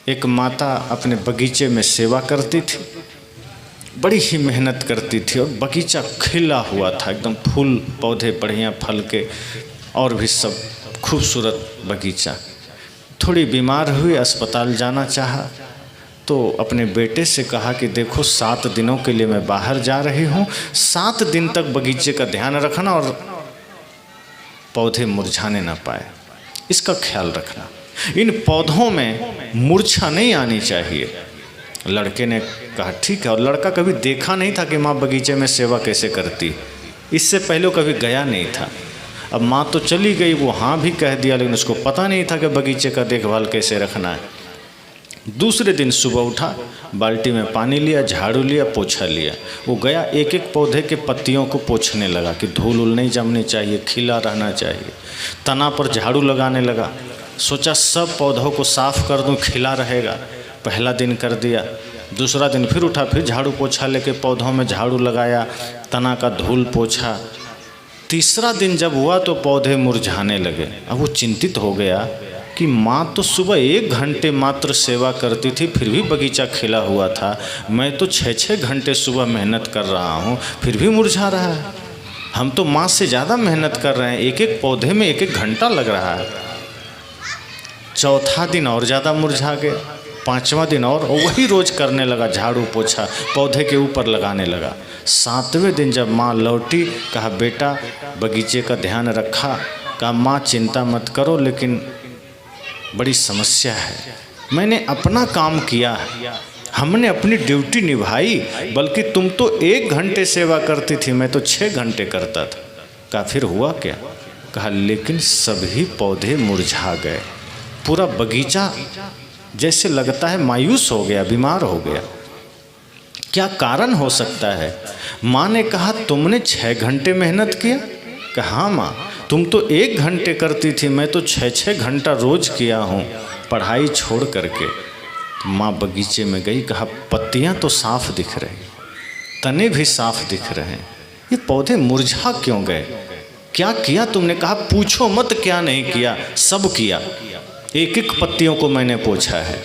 एक माता अपने बगीचे में सेवा करती थी, बड़ी ही मेहनत करती थी और बगीचा खिला हुआ था, एकदम फूल पौधे बढ़िया फल के और भी सब खूबसूरत बगीचा। थोड़ी बीमार हुई, अस्पताल जाना चाहा तो अपने बेटे से कहा कि देखो 7 दिनों के लिए मैं बाहर जा रही हूँ, 7 दिन तक बगीचे का ध्यान रखना और पौधे मुरझाने ना पाए, इसका ख्याल रखना। इन पौधों में मूर्छा नहीं आनी चाहिए। लड़के ने कहा ठीक है, और लड़का कभी देखा नहीं था कि माँ बगीचे में सेवा कैसे करती, इससे पहले कभी गया नहीं था। अब माँ तो चली गई, वो हाँ भी कह दिया, लेकिन उसको पता नहीं था कि बगीचे का देखभाल कैसे रखना है। दूसरे दिन सुबह उठा, बाल्टी में पानी लिया, झाड़ू लिया, पोछा लिया। वो गया, एक एक पौधे के पत्तियों को पोंछने लगा कि धूल उल नहीं जमनी चाहिए, खिला रहना चाहिए। तना पर झाड़ू लगाने लगा, सोचा सब पौधों को साफ कर दूं, खिला रहेगा। पहला दिन कर दिया, दूसरा दिन फिर उठा, फिर झाड़ू पोछा लेके पौधों में झाड़ू लगाया, तना का धूल पोछा। तीसरा दिन जब हुआ तो पौधे मुरझाने लगे। अब वो चिंतित हो गया कि माँ तो सुबह 1 घंटे मात्र सेवा करती थी, फिर भी बगीचा खिला हुआ था। मैं तो 6-6 घंटे सुबह मेहनत कर रहा हूँ, फिर भी मुरझा रहा है। हम तो माँ से ज़्यादा मेहनत कर रहे हैं, एक एक पौधे में 1-1 घंटा लग रहा है। चौथा दिन और ज़्यादा मुरझा गया, 5वां दिन और वही रोज़ करने लगा, झाड़ू पोछा पौधे के ऊपर लगाने लगा। 7वें दिन जब माँ लौटी, कहा बेटा बगीचे का ध्यान रखा? कहा माँ चिंता मत करो, लेकिन बड़ी समस्या है। मैंने अपना काम किया, हमने अपनी ड्यूटी निभाई, बल्कि तुम तो 1 घंटे सेवा करती थी, मैं तो 6 घंटे करता था। कहा फिर हुआ क्या? कहा लेकिन सभी पौधे मुरझा गए, पूरा बगीचा जैसे लगता है मायूस हो गया, बीमार हो गया। क्या कारण हो सकता है? माँ ने कहा तुमने 6 घंटे मेहनत किया? कहा हाँ माँ, तुम तो 1 घंटे करती थी, मैं तो 6-6 घंटा रोज किया हूँ, पढ़ाई छोड़ करके। तो माँ बगीचे में गई, कहा पत्तियाँ तो साफ दिख रही, तने भी साफ दिख रहे हैं, ये पौधे मुरझा क्यों गए? क्या किया तुमने? कहा पूछो मत क्या नहीं किया, सब किया। 1-1 पत्तियों को मैंने पोंछा है,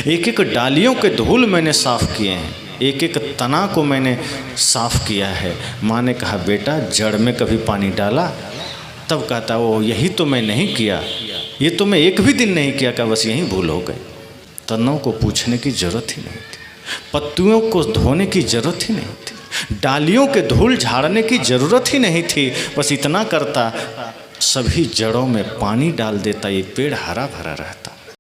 1-1 डालियों के धूल मैंने साफ किए हैं, 1-1 तना को मैंने साफ किया है। माँ ने कहा बेटा जड़ में कभी पानी डाला? तब कहता वो यही तो मैं नहीं किया, ये तो मैं 1 भी दिन नहीं किया, का बस यही भूल हो गई। तनों को पूछने की जरूरत ही नहीं थी, पत्तियों को धोने की जरूरत ही नहीं थी, डालियों के धूल झाड़ने की जरूरत ही नहीं थी। बस इतना करता, सभी जड़ों में पानी डाल देता, ये पेड़ हरा भरा रहता।